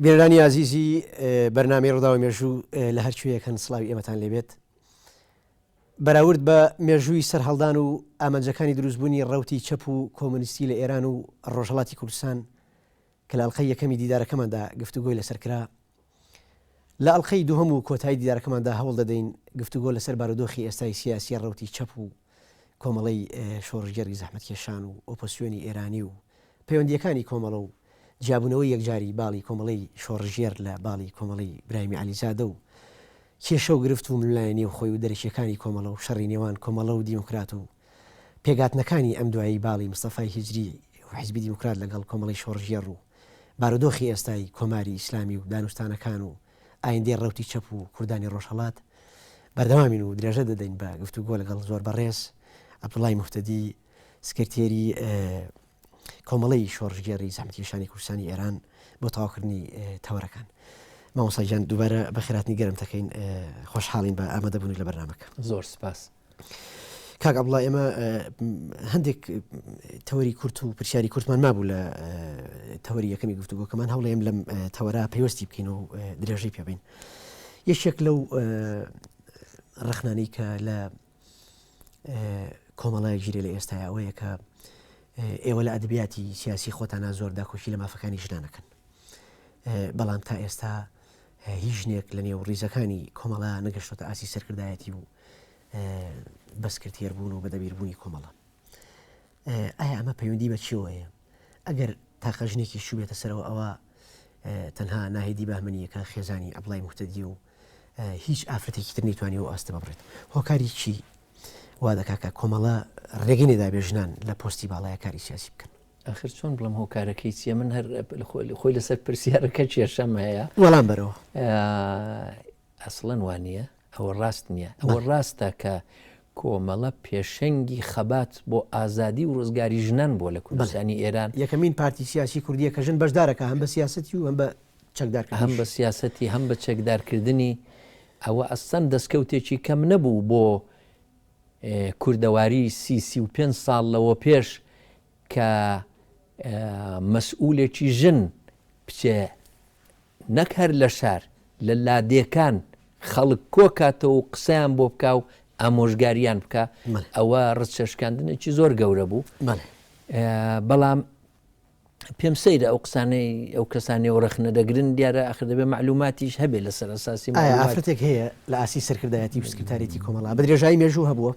بێرانی عزیزی بەرنامەی ڕووداوی مێژوو لە هەرکوێیەکەن سڵاوی ئێمەتان لێبێت بەراورد بە مێژووی سەرهەڵدان و ئامانجەکانی دروستبوونی ڕەوتی چەپ و کۆمونیستی لە ئێران و ڕۆژهەڵاتی کوردستان کە لە ئەڵقەی یەکەمی دیدارەکەماندا گفتوگۆی لەسەرکرا لە ئەڵقەی دووهەم و کۆتایی دیدارەکەماندا هەوڵ دەدەین گفتوگۆ لەسەر بارودۆخی ئێستای سیاسی ڕەوتی چەپ و کۆمەڵەی شۆڕژێری زەحمەتکێشان و ئۆپۆسیۆنی ئێرانی و پەیوەندیەکانی کۆمەڵە و جیابوونەوەی یەکجاری باڵی کۆمەڵەی شۆڕژێر لە باڵی کۆمەڵی برایمی عەلیزادە و کێشە و گرفت و ملایەنی و خۆی و دەرەکیەکانی کۆمەڵە و شەڕی نێوان کۆمەڵە و دیموکرات و پێگاتنەکانی ئەم دوایی باڵی مستەفای هیجری و حیزبی دیموکرات لەگەڵ کۆمەڵی شۆڕژێر و بارودۆخی ئێستای کۆماری ئیسلامی و دانوستانەکان و ئایندەی ڕەوتی چەپ و کوردانی ڕۆژهەڵات بەردەوامین و درێژە دەدەین بە گفتوگۆ لەگەڵ زۆر بەڕێز عەبدوڵڵای موفتەدی سکرتێری کۆمەڵەی شۆڕژێری زەحمەتکێشانی کوردستانی ئێران بۆ تەواوکردنی تەوەرەکان. مامۆستا گیان دووبارە بە خێراتنی گەرم دەکەین، خۆشحاڵین بە ئامادەبوونی لە بەرنامەکە. زۆر سپاس. کاک عەبدوڵڵا، ئێمە هەندێک تەوەری کورت و پرسیاری کورتمان مابوو لە تەوەری یەکەمی گفتوگۆکەمان، هەوڵێم لەم تەوەرە پەیوەستی بکەین و درێژەی پێبین. یەکێک لەو ڕەخنانەی کە لە کۆمەڵایەک ژیرێ لە ئێستای ئەوەیە کە ئێوە لە ئەدەبیاتی سیاسی خۆتانە زۆر داخۆشی لە مافەکانی ژنانەکەن، بەڵام تا ئێستا هیچ ژنێک لە نێو ڕیزەکانی کۆمەڵە نەگەشتۆتە ئاسی سەرکردایەتی و بەسکرتێربوون و بەدەبیربوونی کۆمەڵە. ئایا ئەمە پەیوەندی بە چیەوەیە؟ ئەگەر تاقە ژنێکی شوبێتە سەرەوە ئەوە تەنها ناهێدی بەهمەنیەکە خێزانی عەبدوڵڵای موفتەدی و هیچ ئافرەتێکی تر نەیتوانی و ئاستە ببڕێت. هۆکاری چی وا دەکا کە کۆمەڵە ڕێگەی نێدابێ ژنان لە پۆستی باڵایە کاری سیاسی بکەن؟ ئاخر چۆن بڵم هۆکارەکەی چیە؟ من هەر خۆی لەسەر پرسیارەکە کێشەم هەیە. وەڵام بەرەوە ئەسڵەن وانە ئەوە ڕاست نییە. ئەوە ڕاستە کە کۆمەڵە پێشەنگی خەبات بۆ ئازادی و ڕزگاری ژنان بۆ لە کوردستانی ئێران. یەکەمین پارتی سیاسی کوردیە کە ژن بەشدارەکە هەم بە سیاسەتی و هەم بە چەکدارکردنی، هەم بە سیاسەتی هەم بە چەکدارکردنی. ئەوە ئەستەن دەستکەوتێکی کەم نەبوو بۆ کوردەواری 35 ساڵ لەوە پێش کە مەسئولێکی ژن بچێ نەک هەر لە شار لە لادێکان خەڵک کۆکاتەوە و قسەیان بۆ بکە و ئامۆژگاریان بکە. ئەوە ڕچەشکاندنێکی زۆر گەورە بوو. بەڵام پێم سەیرە ئەو قسانەی ئەو کەسانی و ڕەخنە دەگرن دیارە ئاخر دەبێ معلوماتیش هەبێ لەسەر ئەساسی. ئافرەتێک هەیە لە ئاسی سەرکردایەتی و سکرتارێتی کۆمەڵە بە درێژایی مێژوو هەبووە؟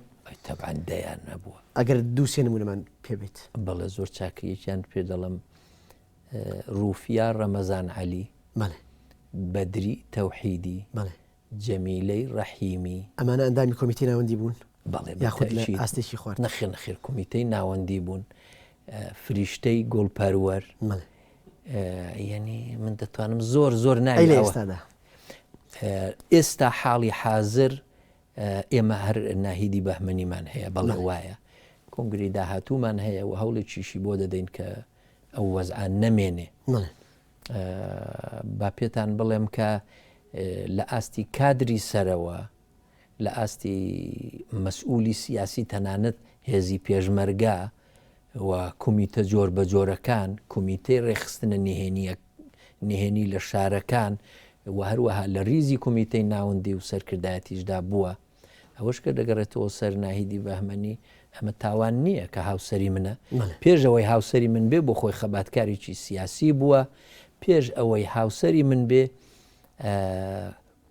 تەبعاً دەیان نەبووە. ئەگەر دوو سێ نمونەمان پێ بێت. بەڵێ زۆر چاکەیەکیان پێ دەڵم ڕوفیا ڕەمەزان عەلی، بەدری تەوحیدی، جەمیلەی ڕەحیمی. ئەمانە ئەندامی کۆمیتەی ناوەندی بوون؟ بەڵێ یاخود لە ئاستێکی خوارد؟ نەخێر کۆمیتەی ناوەندی بوون. فریشتەی گۆڵپەروەر. یعنی من دەتوانم زۆر ئێستادا ئێستا حاڵی حازر ئێمە هەر ناهیدی بەهمەنیمان هەیە. بەڵێ وایە کۆنگری داهاتوومان هەیە و هەوڵێکیشی بۆ دەدەین کە ئەو وەزعان نەمێنێ. با پێتان بڵێم کە لە ئاستی کادری سەرەوە، لە ئاستی مەسئولی سیاسی تەنانەت هێزی پێشمەرگا و کۆمیتە جۆر بە جۆرەکان، کۆمیتەی ڕێخستنە نهێنی لە شارەکان و هەروەها لە ریزی کۆمیتەی ناوەندی و سەرکردایەتیشدا بووە. ئەوەش کە دەگەڕێتەوە سەر ناهیدی بەهمەنی ئەمە تاوان نییە کە هاوسەری منە. پێش ئەوەی هاوسەری من بێ بۆ خۆی خەباتکاریی سیاسی بووە، پێش ئەوەی هاوسەری من بێ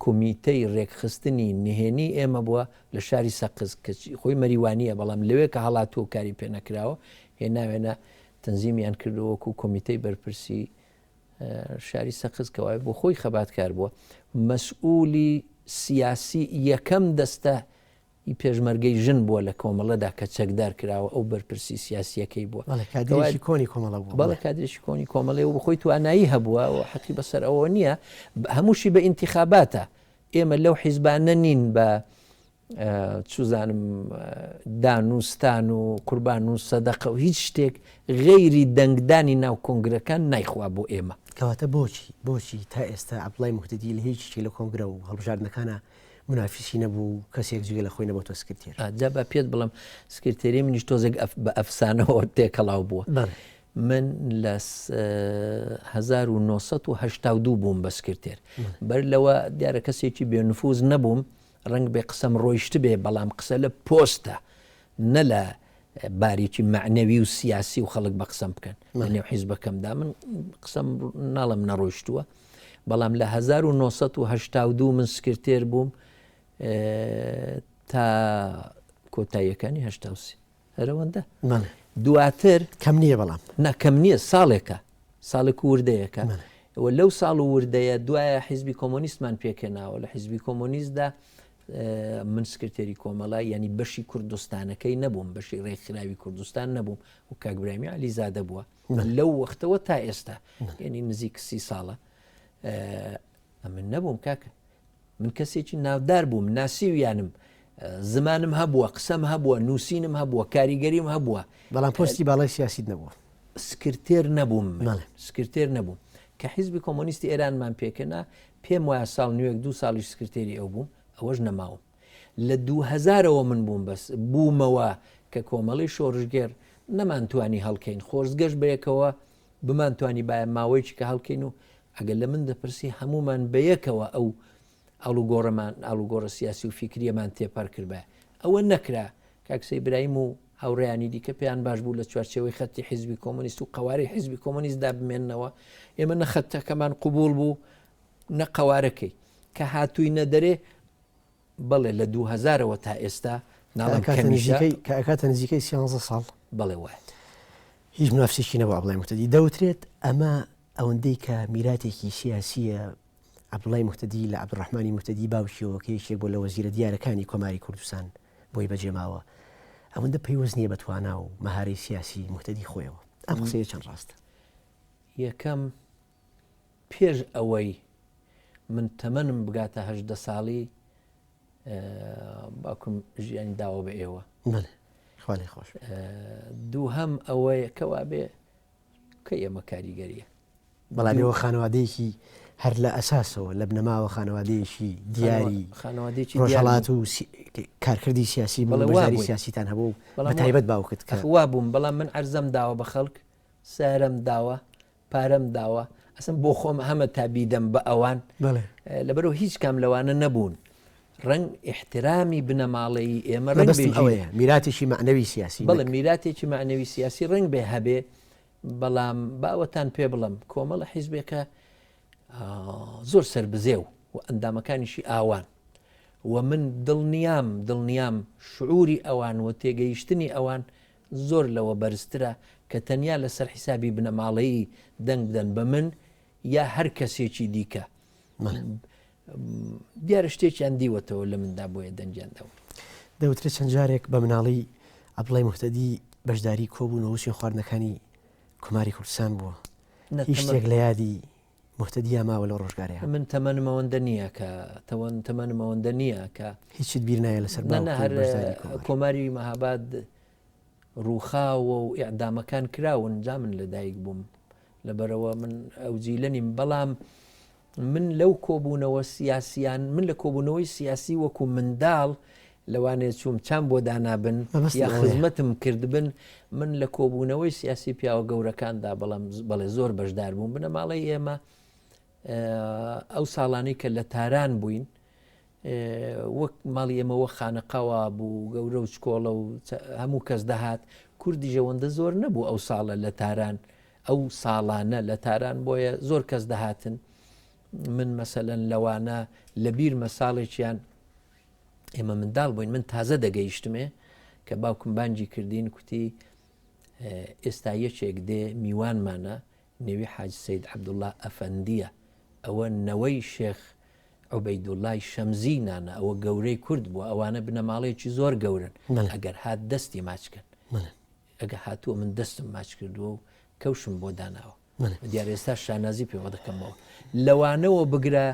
کۆمیتەی ڕێکخستنی نهێنی ئێمە بووە لە شاری سەقز کە خۆی مەریوانیە، بەڵام لەوێ کە هەڵاتوە کاری پێ نەکراوە هێناوێنە تەنزیمیان کردەوەکو کۆمیتەی بەرپرسی شاری سەقز کەوای بۆ خۆی خەباتکار بووە. مەسئولی سیاسی یەکەم دەستە پێشمەرگەی ژن بووە لە کۆمەڵەدا کە چەکدار کراوە ئەو بەرپرسی سیاسیەکەی بووە. کادرێکی کۆنی کۆمەڵە بووە. بەڵێ کادرێکی کۆنی کۆمەڵێ و بخۆی توانایی هەبووە و حەقی بەسەر ئەوە نییە. هەمووشی بە ئینتیخاباتە. ئێمە لەو حیزبانە نین بە چوزانم دانوستان و قوربان و سەدەقە و هیچ شتێک غەیری دەنگدانی ناو کۆنگرەکان نایخوا بۆ ئێمە. کەواتە بۆچی تا ئێستا عەبدوڵڵای موفتەدی لە هیچ شتێک لە کۆنگرە و هەڵبژاردنەکانە منافیسی نەبوو، کەسێک جگە لە خۆی نەبووە سکرتێر؟ جا بە پێت بڵم سکرتێری منیش تۆزێک بە ئەفسانەوە تێکەڵاو بووە. من لە 1982 بووم بە سکرتێر بەر لەوە دیارە کەسێکی بێنفوز نەبووم ڕنگ بێ قسەم ڕۆیشت بێ بەڵام قسە لە پۆستە نە لە بارێکی معنەوی و سیاسی و خەڵک بە قسەم بکەن نێو حیزبەکەمدا من قسەم ناڵم نەڕۆیشتووە بەڵام لە 1982 من سکرتێر بووم تا کۆتاییەکانی 83 هەرەوەندە دواتر کەم نییە بەڵام نەکەم نییە ساڵێکە ساڵێک وردەیەەکە لەو ساڵ و وردەیە دوایە حیزبی کۆمۆنیستمان پێکێناوە لە حیزبی کۆمۆنیستدا من سکرتێری کۆمەڵای ینی بەشی کوردستانەکەی نەبووم بەشی ڕێکخراوی کوردستان نەبووم و کاکبرامی علیزادە بووە لەو وەختەوە تا ئێستا ینی نزیک 30 ساڵە من نەبووم کاکە من کەسێکی ناودار بووم ناسیویانم زمانم هەبووە قسەم هەبووە نووسینم هەبووە کاریگەریم هەبووە بەڵام پۆستی باڵای سیاسیت نەبووە سکرتێر نەبووم سکرتێر نەبووم کە حیزبی کۆمۆنیستی ئێرانمان پێکەنا پێم وایە ساڵ نوێک 2 ساڵیش سکرتێری ئەو بووم ئەوەش نەماوم لە 2000ەوە من بووم بەس بوومەوە کە کۆمەڵی شۆڕژگەر نەمانتوانی هەڵکەین خۆرزگەشت بەیەکەوە بمانتوانی باە ماوەیەکی کە هەڵکەین و ئەگەر لە من دەپرسی هەمومان بەیەکەوە ئەو ئاڵوگۆڕە سیاسی و فیکریەمان تێپەر کردبە ئەوە نەکرا کاکسەی برایم و هاوڕێیانی دیکە پێیان باش بوو لە چوارچەوەی خەتی حیزبی کۆمۆنیست و قواری حیزبی کۆمۆنیستدا بمێننەوە ئێمە نەخەتەکەمان قوبول بوو نە قوارەکەی کە هاتووی نەدەرێ بەڵێ لە 2000ەوە تا ئێستا کە ئەکاتە نزیکەی 13 ساڵ بەڵێ وایە هیچ منافسێکی نەبوو عەبدوڵای موحتەدی دەوترێت ئەمە ئەوەندەی کە میراتێکی سیاسیە عەبدوڵای موحتەدی لە عەبدوڕەحمانی موحتەدی باوکیەوە کە یەکێک بۆ لە وەزیرە دیارەکانی کۆماری کوردستان بۆی بەجێماوە ئەوەندە پەیوەست نییە بە توانا و مەهارەی سیاسی موحتەدی خۆیەوە ئەم قسەیە چەند ڕاستە یەکەم پێش ئەوەی من تەمەنم بگاتە 18 ساڵی باوکم ژیانی داوە بە ئێوە خوالی خۆش دووهەم ئەوەیە کەوا بێ کە ئێمە کاریگەریە بەڵام ئێوە خانەوادەیەکی هەر لە ئەساسەوە لە بنەماوە خانەوادەیەکی دیاری خانەوادێکی ڕۆژهەڵات و کارکردی سیاسی بەڵێواری سیاسیتان هەبوو بە تایبەت باوکت کە وا بووم بەڵام من عەرزەم داوە بە خەڵک سارەم داوە پارەم داوە ئەسم بۆ خۆم هەمە تابیدەم بە ئەوان لەبەرەوە هیچ کام لەوانە نەبوون ڕنگ احترامی بنەماڵەی ئێمە ئەوەیە میراتێکی معنەوی سیاسی بەڵێ میراتێکی معنەوی سیاسی ڕنگ بێ هەبێ بەڵام باوەتان پێ بڵم کۆمەڵە حیزبێکە زۆر سربزێ و ئەندامەکانیشی ئاوان و من دڵنیام شعوری ئەوان و تێگەیشتنی ئەوان زۆر لەوە بەرزترە کە تەنیا لەسەر حیسابی بنەماڵەیی دەنگ بدەن بە من یا هەر کەسێکی دیکە دیارە شتێکیان دیوەتەوە لە مندا بۆیە دەنجاندەوە دەوترێت چەند جارێک بە مناڵی عەبدوڵای موحتەدی بەشداری کۆبوون و وشی خواردنەکانی کۆماری کوردستان بووە هیچ شتێک لە یادی موحتەدیە ماوە لە ڕۆژگارەیە من تەمەنمەوەندە نییە کە تەمەنمەوەندە نییە کە هیچت بیر نایە لەسەر کۆماری مەهاباد ڕووخاوە و ئیعدامەکان کراون جا من لەدایک بووم لەبەرەوە من ئەوجیلە نیم بەڵام من لەو کۆبوونەوە سیاسیان من لە کۆبوونەوەی سیاسی وەکو منداڵ لەوانێت چوم چام بۆ دانابن یا خزمەتم کردبن من لە کۆبوونەوەی سیاسی پیاوە گەورەکاندا بەڵێ زۆر بەشدار بووم بنەماڵەی ئێمە ئەو ساڵانەی کە لە تاران بووین وەک ماڵی ئێمەوە خانەقاوا بوو گەورە و چکۆڵە و هەموو کەس دەهات کوردی ژەوەندە زۆر نەبوو ئەو ساڵە لە تاران ئەو ساڵانە لە تاران بۆیە زۆر کەس دەهاتن من مەسەلەن لەوانە لە بیر مەساڵێکیان ئێمە منداڵ بووین من تازە دەگەیشتمێ کە باوکم بانجی کردین کوتی ئێستا یەکێک دێ میوانمانە نێوی حاج سەید عەبدوڵڵا ئەفەندیە ئەوە نەوەی شێخ عوبەیدوڵڵای شەمزینانە ئەوە گەورەی کورد بووە ئەوانە بنەماڵەیەکی زۆر گەورن ئەگەر هات دەستی ماچکن ئەگە هاتووە من دەستم ماچ کردووە و کەوشم بۆ داناوە دیارە ئێستا شانازی پێوە دەکەمەوە لەوانەوە بگرە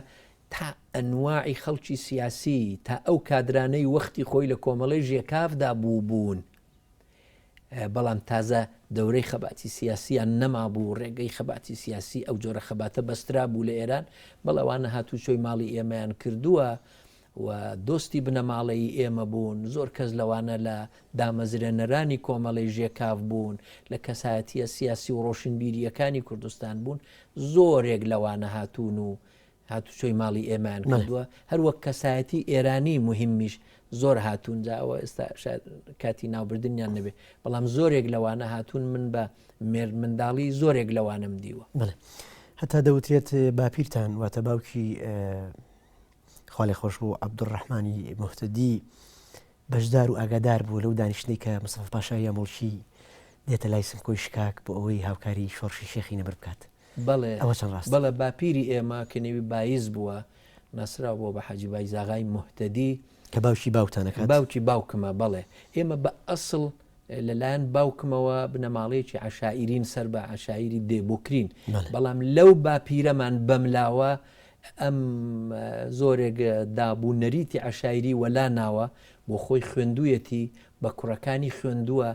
تا ئەنواعی خەڵکی سیاسی تا ئەو کادرانەی وەختی خۆی لە کۆمەڵی ژێکافدا بوون بەڵام تازە دەورەی خەباتی سیاسیان نەما بوو ڕێگەی خەباتی سیاسی ئەو جۆرە خەباتە بەسترا بوو لە ئێران بەڵەوانە هاتوو چۆی ماڵی ئێمەیان کردووە و دۆستی بنەماڵەی ئێمە بوون، زۆر کەس لەوانە لە دامەزرێنەرانی کۆمەڵی ژێکاو بوون، لە کەسایەتیە سیاسی و ڕۆشنبیریەکانی کوردستان بوون، زۆرێک لەوانە هاتوون و هاتوچۆی ماڵی ئێمان کردووە، هەروەک کەسایەتی ئێرانی مهمیش زۆر هاتوون جاوە ئێستا کاتی ناوبردنیان نەبێ، بەڵام زۆرێک لەوانە هاتوون من بە منداڵی زۆرێک لەوانم دیوە. هەتا دەوترێت باپیرتان واتە باوکی خاڵی خۆش بوو عەبدوڕەحمانی موحتەدی بەشدار و ئاگادار بوو لەو دانیشتەی کە مستەفا پاشای یامۆڵچی دێتە لای سمکۆی شکاک بۆ ئەوەی هاوکاری شۆڕشی شێخی نەبەر بکات. ئەوە چەند ڕاست؟ بەڵێ باپیری ئێمە کە نێوی بایز بووە ناسراو بۆ بە حاجی بایزاغای موحتەدی کە باوکی باوتانەکات. باوکی باوکمە بەڵێ ئێمە بە ئەسڵ لەلایەن باوکمەوە بنەماڵەیەکی عەشائیرین سەر بە عەشائیری دێبۆکرین، بەڵام لەو باپیرەمان بەملاوە ئەم زۆرێک دابوونەریتی عەشائیری وەلا ناوە بۆ خۆی خوێندوویەتی بە کوڕەکانی خوێندووە،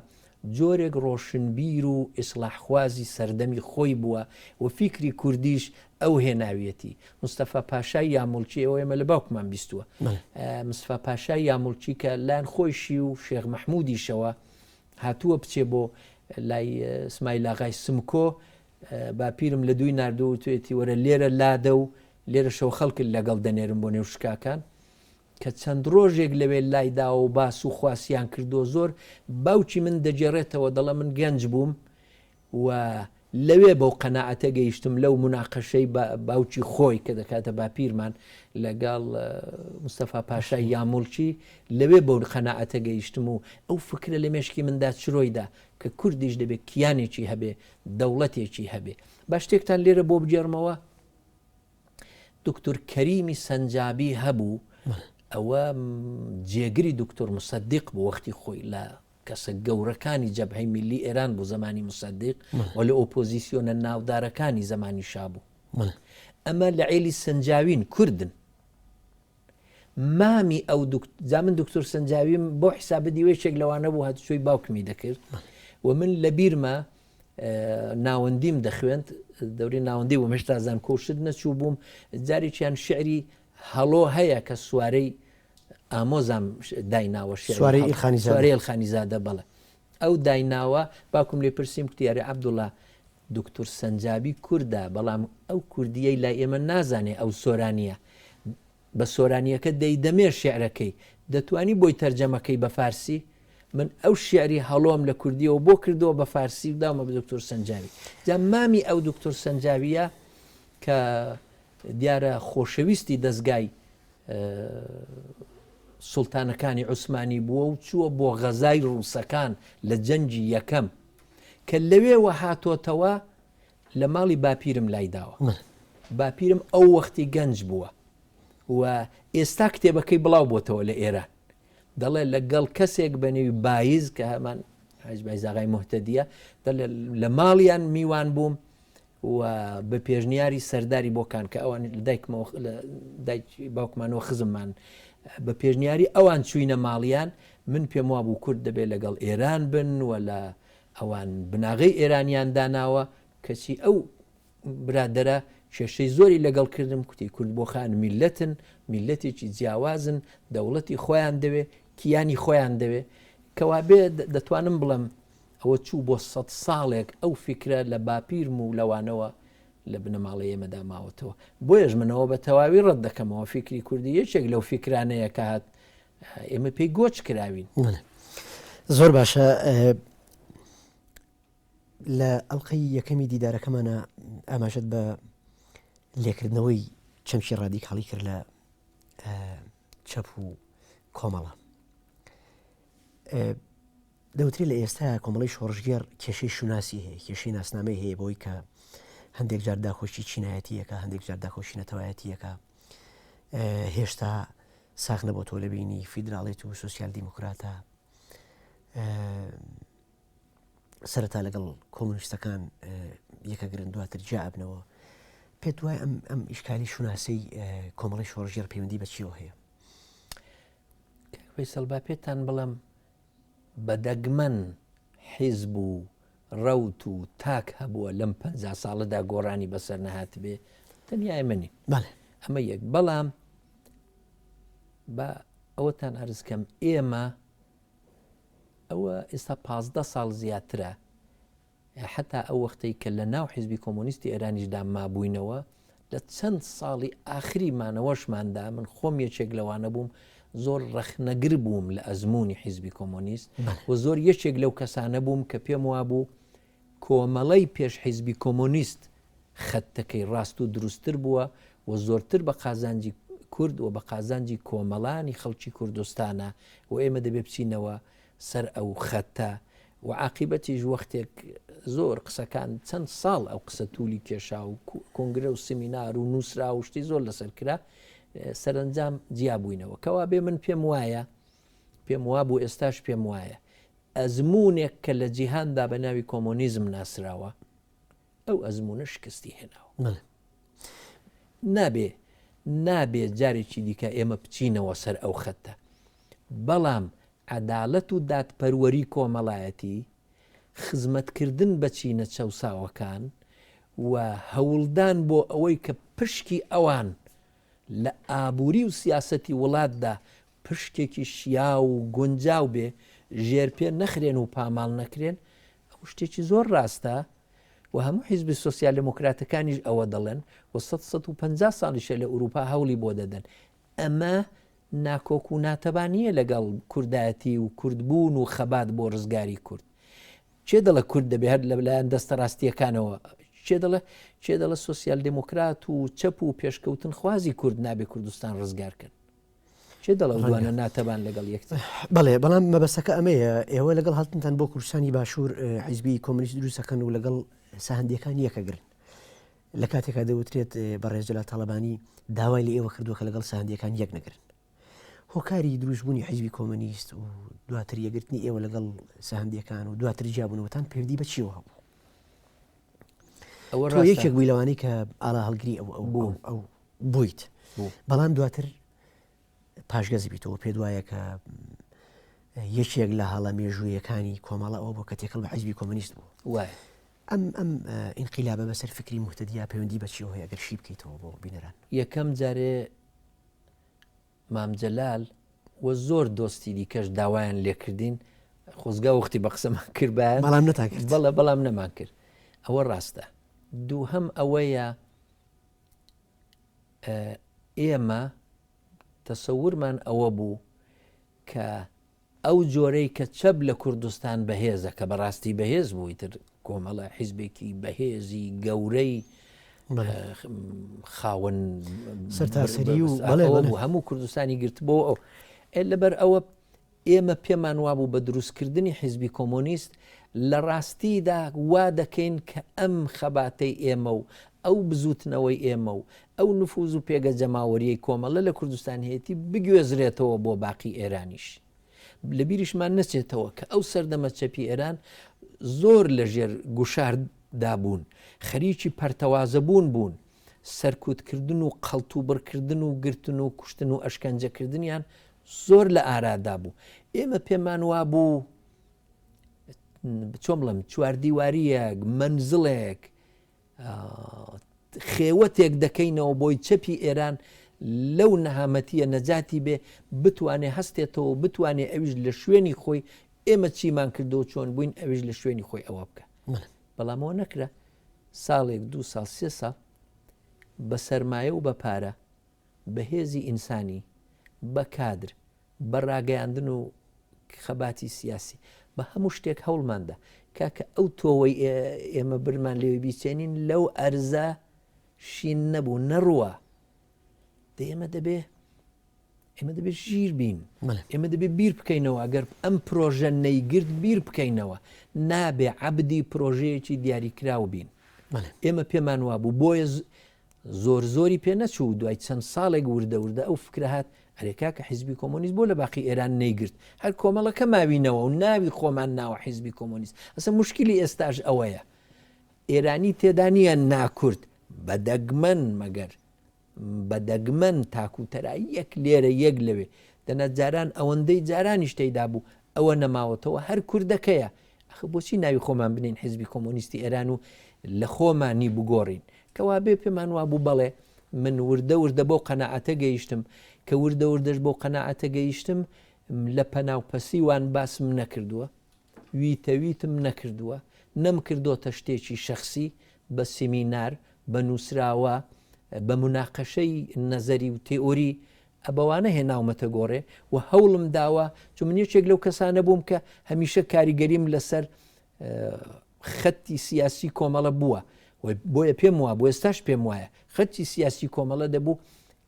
جۆرێک ڕۆشنبیر و ئیسلاحخوازی سەردەمی خۆی بووە و فیکری کوردیش ئەو هێناویەتی. مستەفا پاشای یامۆڵچی ئەوە ئێمە لە باوکمان بیستووە، مستەفا پاشای یامۆڵچی کە لایەن خۆیشی و شێخ مەحموودیشەوە هاتووە بچێ بۆ لای ئسماعیل ئاغای سمکۆ، باپیرم لە دووی ناردووە توێتی وەرە لێرە لادە و لێرە شەو خەڵکت لەگەڵ دەنێرم بۆ نێو شکاکان، کە چەند ڕۆژێک لەوێ لایدا و باس و خواسییان کردو. زۆر باوکی من دەجێڕێتەوە دەڵە من گەنج بووم و لەوێ بەو قەناعەتە گەیشتم لەو مناقەشەی باوکی خۆی کە دەکاتە باپیرمان لەگەڵ مستەفا پاشای یامۆڵچی، لەوێ بەو قەناعەتە گەیشتم و ئەو فکرە لە مێشکی مندا چرۆیدا کە کوردیش دەبێت کیانێکی هەبێ، دەوڵەتێکی هەبێ. با شتێکتان لێرە بۆ بجێڕمەوە، دکتۆر کەریمی سەنجابی هەبوو، ئەوە جێگری دکتۆر مصدق بۆ وەختی خۆی لە کەسە گەورەکانی جەبهەی میلی ئێران بۆ زمانی مصدق و لە ئۆپۆزیسیۆنە ناودارەکانی زمانی شابوو. ئەمە لە عێلی سەنجاوین کوردن. مامی ئەو من دکتۆر سەنجاویم بۆ حیسابە دیوێشێک لەوانە بوو هاتوچۆی باوکمی دەکرد و من لە بیرمە ناوەندیم دەخوێند، دەوری ناوەندی و مێشتا زان کۆشت نەچوو بووم، جارێکیان شعری هەڵۆ هەیە کە سوارەی ئامۆزام دایناوە، سوارەی ئیلخانیزادە. بەڵێ ئەو دایناوە باوکم لێ پرسیم کتیارە عەبدوڵڵا دکتۆر سەنجابی کووردە، بەڵام ئەو کوردیەی لای ئێمە نازانێ ئەو سۆرانیە، بە سۆرانیەکە دەیدەمێ شعرەکەی، دەتوانی بۆی تەرجەمەکەی بە فارسی؟ من ئەو شعری هەڵۆم لە کوردیەوە بۆ کردەوە بە فارسی و داومە بە دکتۆر سەنجاوی. جا مامی ئەو دکتۆر سەنجاویە کە دیارە خۆشەویستی دەستگای سوڵتانەکانی عوسمانی بووە و چووە بۆ غەزای ڕووسەکان لە جەنگی یەکەم، کە لەوێوە هاتۆتەوە لە ماڵی باپیرم لایداوە. باپیرم ئەو وەختی گەنج بووە و ئێستا کتێبەکەی بڵاو بۆتەوە لە ئێران، دەڵێ لەگەڵ کەسێک بەنێوی بایز کە هەمان حاجی بایزاغای موحتەدیە لە ماڵیان میوان بووم و بە پێشنیاری سەرداری بۆکان کە ئەوان دایک باوکمانەوە خزممان بە پێشنیاری ئەوان چوینە ماڵیان، من پێم وا بوو کورد دەبێت لەگەڵ ئێران بن و لە ئەوان بناغی ئێرانیان داناوە، کەچی ئەو برادرە کێشەی زۆری لەگەڵ کردم، کوتی کورد بۆ خان میلەتن، میلەتێکی جیاوازن، دەوڵەتی خۆیان دەوێ، کیانی خۆیان دەوێ، کەوا بێ دەتوانم بڵم ئەوە چوو بۆ 100 ساڵێک ئەو فکرە لە باپیرم و لەوانەوە لە بنەماڵە ئێمەدا ماوەتەوە. بۆیەش منەوە بە تەواوی ڕەت دەکەمەوە فکری کوردی یەکێک لەو فکرانەیە کە هات ئێمە پێی گۆچ کراوین. زۆر باشە. لە ئەڵلقەی یەکەمی دیدارەکەمانە ئاماژەت بە لێکردنەوەی چەمکی ڕادیکاڵی کرد لە چەپ و کۆمەڵە. دەوتری لە ئێستا کۆمەڵی شۆڕژگەر کێشەی شوناسی هەیە، کێشەی ناسنامەی هەیە بۆی کە هەندێک جار داخۆشی چینایەتیەکە، هەندێک جار داخۆشی نەتەوایەتیەکە، هێشتا ساخ نەبۆتەوە لە بینی فیدراڵێت و سوسیال دیموکراتە، سەرەتا لەگەڵ کۆمونیستەکان یەکە گرن دواتر جا ئەبنەوە. پێت وایە ئەم ئیشکالی شوناسی کۆمەڵی شۆڕژگەر پەیوەندی بە چیەوە هەیە؟ فەیسەڵ با پێتان بڵم بەدەگمەن حیزب و ڕەوت و تاک هەبووە لەم 50 ساڵەدا گۆڕانی بەسەر نەهات بێ، تەنیا ئێمەنی ئەمە یەک. بەڵام بە ئەوەتان ئەرزکەم ئێمە ئەوە ئێستا 15 ساڵ زیاترە حتا ئەو وەختەی کە لە ناو حیزبی کۆمۆنیستی ئێرانیشدا مابووینەوە لە چەند ساڵی ئاخریمانەوەشماندا من خۆم یەکێک لەوانە بووم زۆر ڕەخنەگر بووم لە ئەزمموی حیزبی کۆمۆنیست و زۆر یەکێک لەو کەسانە بووم کە پێم وابوو کۆمەڵەی پێش حیزبی کۆمۆنیست خەتەکەی ڕاست و دروستتر بووە و زۆرتر بە قازانجی کورد و بە قازانجی کۆمەڵانی خەڵکی کوردستانە و ئێمە دەبێ بچینەوە سەر ئەو خەتە و عاقیبەتیش وەختێک زۆر قسەکان چەند ساڵ ئەو قسە توولی کێشا و کۆنگرە و سمینار و نووسرا و شتی زۆر لەسەر کرا سەرنجام جیابووینەوە کەوا بێ من پێم وایە پێم وابوو ئێستاش پێم وایە ئەزمونێک کە لە جیهاندا بە ناوی کۆمۆنیزم ناسراوە ئەو ئەزمونە شکستی هێناوە نابێ جارێکی دیکە ئێمە بچینەوە سەر ئەو خەتە بەڵام عەداڵەت و دادپەروەری کۆمەڵایەتی خزمەتکردن بە چینە چەوساوەکان و هەوڵدان بۆ ئەوەی کە پشکی ئەوان لە ئابووری و سیاسەتی وڵاتدا پشتێکی شیا و گونجاو بێ ژێرپێ نەخرێن و پاماڵ نەکرێن ئەو شتێکی زۆر ڕاستە و هەموو حیزبی سۆسیال دموکراتەکانیش ئەوە دەڵێن و 150 ساڵیشە لە ئوروپا هەوڵی بۆ دەدەن ئەمە ناکۆک و ناتەبانیە لەگەڵ کوردایەتی و کوردبوون و خەبات بۆ ڕزگاری کورد چێ دەڵە کورد دەبێ هەر لەلایەن دەستە ڕاستیەکانەوە چێ دەڵە سۆسیال دموکرات و چەپ و پێشکەوتن خوازی کورد نابێ کوردستان ڕزگارکەن چێ دەڵە دوانە ناتەبان لەگەڵ یەکتر بەڵێ بەڵام مەبەستەکە ئەمەیە ئێوە لەگەڵ هەڵتنتان بۆ کوردستانی باشوور حیزبی کۆمۆنیست دروستەکەن و لەگەڵ ساهەندیەکان یەکەگرن لە کاتێکا دەوترێت بەڕێزجەلات تاڵەبانی داوای لە ئێوە کردووە کە لەگەڵ ساهەندیەکان یەک نەگرن هۆکاری دروستبوونی حیزبی کۆمۆنیست و دواتر یەگرتنی ئێوە لەگەڵ ساهەندیەکان و دواتر جیابوونەوەتان پەیوەندی بە چیەوە هەبوو تۆ یەکێک بووی لەوانەی کە ئاڵا هەڵگری ئەو بوویت بەڵام دواتر پاشگەزی بیتەوە پێ وایە کە یەکێک لە هەڵە مێژوویەکانی کۆمەڵە ئەوە بۆ کە تێکەڵ بە حیزبی کۆمۆنیست بوو وایە ئەم ئینقیلابە بەسەر فکری موحتەدیا پەیوەندی بە چیەوە هەیە ئەگەر شی بکەیتەوە بۆ بینەران یەکەم جارێ مام جەلال و زۆر دۆستی دیکەش داوایان لێکردین خۆزگا وەختی بە قسەمان کردبیان بەڵام نەتان کرد بەڵام نەمان کرد ئەوە ڕاستە دووهەم ئەوەیە ئێمە تەسەورمان ئەوە بوو کە ئەو جۆرەی کە چەب لە کوردستان بەهێزە کە بەڕاستی بەهێز بووی تر کۆمەڵە حیزبێکی بەهێزی گەورەی خاوەن سەرتاسەری و هەموو کوردستانی گرت بۆ ئەو لەبەر ئەوە ئێمە پێمان وابوو بە دروستکردنی حیزبی کۆمۆنیست لە ڕاستیدا وا دەکەین کە ئەم خەباتەی ئێمە و ئەو بزوتنەوەی ئێمە و ئەو نفوز و پێگە جەماوەریەی کۆمەڵە لە کوردستان هەیەی بگوێزرێتەوە بۆ باقی ئێرانیش لە بیریشمان نەچێتەوە کە ئەو سەردەمە چەپی ئێران زۆر لە ژێر گوشاردا بوون خەریکی پەرتەوازەبوون بوون سەرکوتکردن و قەڵتوبڕکردن و گرتن و کوشتن و ئەشکەنجەکردنیان زۆر لە ئارادا بوو ئێمە پێمان وابوو چۆن بڵێم چواردیواریەک منزڵێک خێوەتێک دەکەینەوە بۆی چەپی ئێران لەو نەهامەتیە نەجاتی بێ بتوانێ هەستێتەوە بتوانێ ئەویش لە شوێنی خۆی ئێمە چیمان کردەوە چۆن بووین ئەویش لە شوێنی خۆی ئەوە بکە بەڵامەوە نەکرا ساڵێک 2 ساڵ 3 ساڵ بە سەرمایە و بە پارە بە هێزی ئینسانی بە کادر بە ڕاگەیاندن و خەباتی سیاسی بە هەموو شتێک هەوڵماندا کاکە ئەو تۆوەی ئێمە برمان لێوی بیچێنین لەو ئەرزە شین نەبوو نەڕوە ئێمە دەبێ ژیر بین ئێمە دەبێ بیر بکەینەوە ئەگەر ئەم پرۆژە نەیگرت بیر بکەینەوە نابێ عەبدی پرۆژەیەکی دیاریکراو بین ئێمە پێمان وابوو بۆیە زۆری پێ نەچوو دوای چەند ساڵێک وردە ئەو فکرە هات ئەرێکا کە حیزبی کۆمۆنیست بۆ لە باقی ئێران نەیگرت هەر کۆمەڵەکە ماوینەوە و ناوی خۆمان ناوە حیزبی کۆمۆنیست ئەسە مشکلی ئێستاش ئەوەیە ئێرانی تێدا نیە ناکورد بەدەگمەن مەگەر بەدەگمەن تاکوتەرایی یەک لێرە یەک لەوێ دەنات جاران ئەوەندەی جارانیش تێیدا بوو ئەوە نەماوەتەوە هەر کوردەکەیە ئەخە بۆچی ناوی خۆمان بنین حیزبی کۆمۆنیستی ئێران و لە خۆمانی بگۆڕین کەوا بێ پێمان وابوو بەڵێ من وردە وردە بۆ قەناعەتە گەیشتم کە وردە وردەش بۆ قەناعەتە گەیشتم لە پەناوپەسیوان باسم نەکردووە ویتەویتم نەکردووە نەم کردۆتە شتێکی شەخصی بە سیمینار بە نووسراوە بە مناقەشەی نەزەری و تێئۆری ئەبەوانە هێناومەتە گۆڕێ و هەوڵم داوە چون من یەکێک لەو کەسانە بووم کە هەمیشە کاریگەریم لەسەر خەتی سیاسی کۆمەڵە بووە بۆیە پێم وایە بۆ ئێستاش پێم وایە خەتی سیاسی کۆمەڵە دەبوو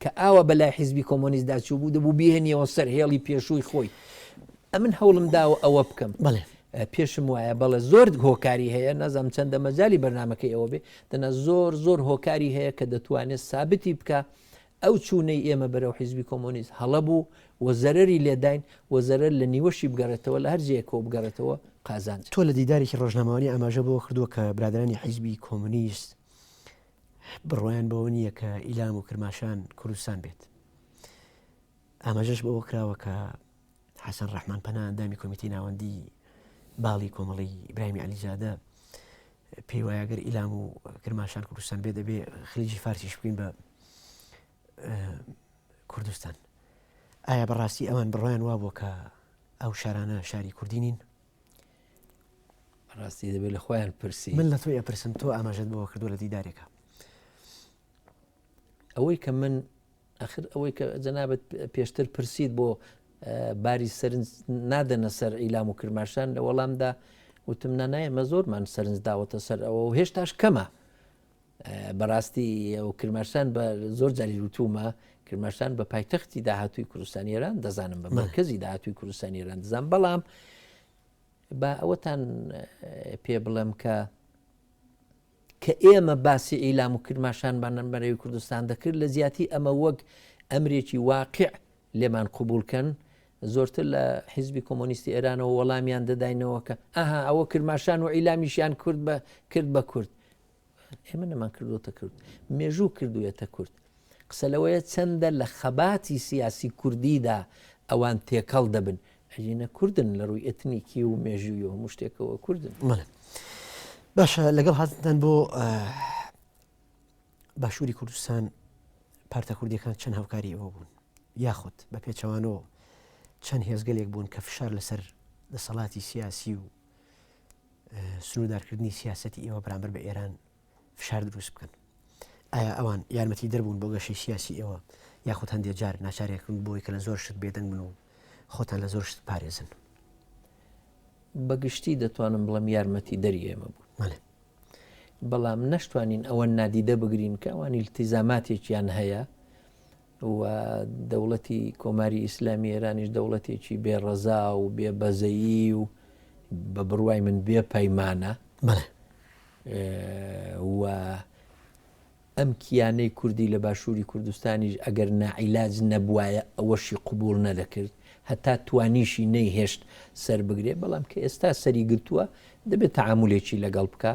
کە ئاوە بەلای حیزبی کۆمۆنیستدا چوو بوو دەبوو بێنیەوە سەر هێڵی پێشووی خۆی ئەمن هەوڵم داوە ئەوە بکەم پێشم وایە بەڵێ زۆر هۆکاری هەیە نەزانم چەندە مەجای بەرنامەکەی ئەوە بێ دەنا زۆر هۆکاری هەیە کە دەتوانێت سابتی بکە ئەو چوونەی ئێمە بەرەو حیزبی کۆمۆنیست هەڵە بوو و زەرەری لێداین و زەرەر لە نیوەشی بگەڕێتەوە لە هەر جەیەکەوە بگەڕێتەوە قازانج. تۆ لە دیدارێکی ڕۆژنامەوانی ئاماژە بۆ کردووە کە برادرانی حیزبی کۆمۆنیست بڕۆیان بەوە نییە کە ئیلام و کرماشان کوردستان بێت. ئاماژەش بەوە کراوە کە حەسەن ڕەحمان پەنا ئەندامی کۆمیتەی ناوەندی باڵی کۆمەڵی ئیبراهیمی عەلیزادە پێی وایە گەر ئیلام و کرماشان کوردستان بێ دەبێ خلیجی فارسیش بکەین بە کوردستان. ئایا بەڕاستی ئەوان بڕۆیان وا بوو کە ئەو شارانە شاری کوردی نین؟ ڕاستی دەبێت لە خۆیان پرسی. من لە تۆی ئەپرسم تۆ ئاماژەت بەوە کردووە لە دیدارێکە. ئەوەی کە من ئەخر ئەوەی کە جەنابەت پێشتر پرسیت بۆ باری سەرنج نادەنە سەر ئیلام و کرماشان لە وەڵامدا وتم نانایە مە زۆرمان سەرنج داوەتە سەر ئەوە و هێشتاش کەمە. بەڕاستی ئەو کرماشان بە زۆر جاری وتومە کرماشان بە پایتەختی داهاتووی کوردستانی ئێران دەزانم بە مرکزی داهاتووی کوردستانی ئێران دەزانم بەڵام بە ئەوەتان پێ بڵێم کە ئێمە باسی ئیلام و کرماشانمان بەرەوی کوردستان دەکرد لە زیاتی ئەمە وەک ئەمرێکی واقع لێمان قبولکەن زۆرتر لە حیزبی کۆمۆنیستی ئێرانەوە وەڵامیان دەداینەوە کە ئەها ئەوە کرماشان و ئیلامیشیان کرد بە کورد. ئێمە نەمان کردوتە کورد مێژوو کردوێتە کورد. قسە لەوەیە چەندە لە خەباتی سیاسی کوردیدا ئەوان تێکەڵ دەبن ئەژینە کوردن لە ڕووی ئەتنیکی و مێژووی و هەموو شتێکەوە کوردن. باشە لەگەڵ هاتن بۆ باشووری کوردستان پارتە کوردیەکان چەند هاوکاری ئەوە بوون یاخود بە پێچەوانەوە چەند هێزگەلێک بوون کە فشار لەسەر دەسەڵاتی سیاسی و سنوودارکردنی سیاسەتی ئێوە بەرامبەر بە ئێران فشار دروست بکەن. ئایا ئەوان یارمەتی دەربوون بۆ گەشەی سیاسی ئێوە یاخود هەندێک جار ناچارێکن بۆی کە لە زۆر شت بێدەنگ بن و خۆتان لە زۆر شت پارێزن؟ بەگشتی دەتوانم بڵم یارمەتی دەری ئێمە بوو بەڵام نەشتوانین ئەوە نادیدە بگرین کە ئەوانی التیزاماتێکیان هەیە و دەوڵەتی کۆماری ئیسلامی ئێرانیش دەوڵەتێکی بێڕەزا و بێبەزەیی و بە بڕوای من بێ پەیمانە و ئەم کیانەی کوردی لە باشووری کوردستانیش ئەگەر نائیلاج نەبوایە ئەوەشی قبول نەدەکرد هەتا توانیشی نەیهێشت سەر بگرێ بەڵام کە ئێستا سەری گرتووە دەبێت تەعامولێکی لەگەڵ بکە.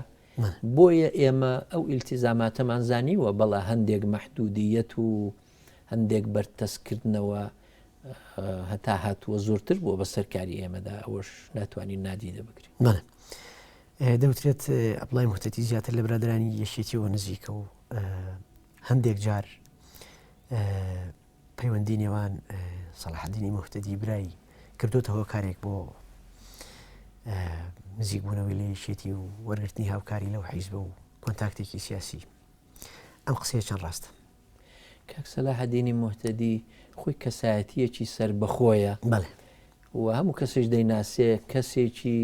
بۆیە ئێمە ئەو ئیلتیزاماتەمان زانیوە بەڵا هەندێک مەحدودیەت و هەندێک بەرتەسکردنەوە هەتا هاتووە زۆرتر بووە بە سەرکاری ئێمەدا ئەوەش ناتوانین نادیدە بگرین. دەوترێت ئەپڵای موحتەتی زیاتر لە برادرانی یەکێتیەوە نزیکە و هەندێک جار پەیوەندی نێوان سەلاحەدینی موحتەدی برایی کردوتە هۆکارێک بۆ نزیک بوونەوەی لە یەکێتی و وەرگرتنی هاوکاری لەو حیزبە و کۆنتاکتێکی سیاسی. ئەم قسەیە چەند ڕاستە؟ کاک سەلاحەدینی موحتەدی خۆی کەسایەتیەکی سەر بەخۆیە و هەموو کەسێک دەیناسێ کەسێکی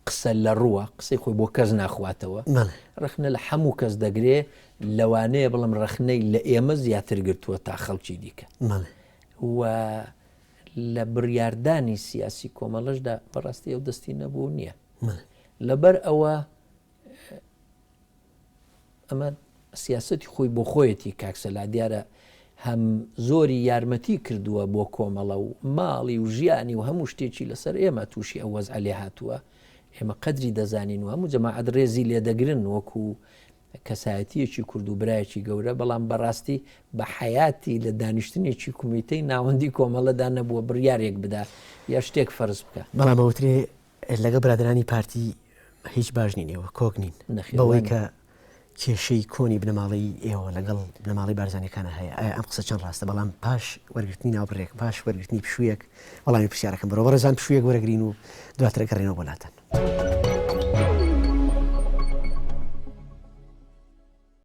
قسە لە ڕووە قسەی خۆی بۆ کەس ناخواتەوە ڕخنە لە هەموو کەس دەگرێ لەوانەیە بڵم ڕخنەی لە ئێمە زیاتر گرتووە تا خەڵکی دیکە و لە بڕیاردانی سیاسی کۆمەڵەشدا بەڕاستی ئەو دەستی نەبوو نییە لەبەر ئەوە ئەمە سیاسەتی خۆی بۆ خۆیەتی کاکسەلا دیارە هەم زۆری یارمەتی کردووە بۆ کۆمەڵە و ماڵی و ژیانی و هەموو شتێکی لەسەر ئێمە تووشی ئەو وەزع لێ هاتووە ئێمە قەدری دەزانین و هەموو جەماعەت ڕێزی لێ دەگرن وەکو کەسایەتیەکی کورد و برایەکی گەورە بەڵام بەڕاستی بە حیاتی لە دانیشتنێکی کۆمیتەی ناوەندی کۆمەڵەدا نەبووە بڕیارێک بدا یا شتێک فەرز بکە. بەڵام ئەوترێ لەگە برادرانی پارتی هیچ باش نینەوە کۆک نین بەوەی کە کێشەی کۆنی بنەماڵی ئێوە لەگەڵ بنەماڵی بارزانەکانە هەیە ئایا ئەم قسە چەند ڕاستە بەڵام پاش وەرگرتنی ناوبڕێک پاش وەرگرتنی پشوویەک وەڵامی پرسیارەکەم بەرەوە ڕێزان پشوویەک وەرەگرین و دواتر گەڕێنەوە بۆلاتەن